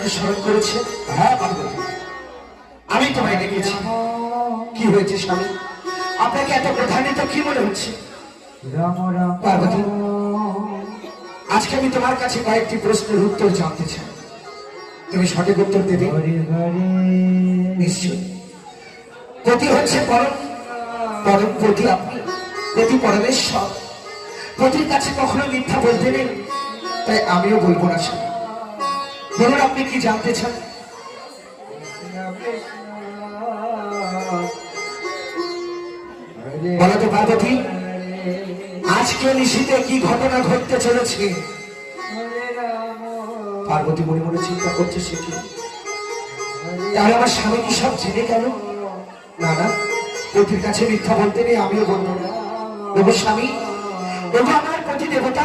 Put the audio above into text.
আমাকে স্মরণ করেছে? হ্যাঁ পার্বতী, আমি তোমায় ডেকেছি। কি হয়েছে স্বামী? আপনাকে এত প্রধানিত কি মনে হচ্ছে? পার্বতী, আজকে আমি তোমার কাছে কয়েকটি প্রশ্নের উত্তর জানতে চাই। তুমি সঠিক উত্তর দেবে? নিশ্চয়। পতি হচ্ছে পরম, পরম পতি আপনি, পতি পরমেশ্বর। পতির কাছে কখনো মিথ্যা বলতে নেই, তাই আমিও বলবো না। বলুন, আপনি কি জানতে চান? বলো তো পার্বতী, আজকে নিশীতে কি ঘটনা ঘটতে চলেছে? পার্বতী মনে মনে চিন্তা করছে, সে কি তাহলে আমার স্বামী কি সব জেনে গেল? না না, পতির কাছে মিথ্যা বলতে নেই, আমিও বলবো না। স্বামী, আমার প্রতি দেবতা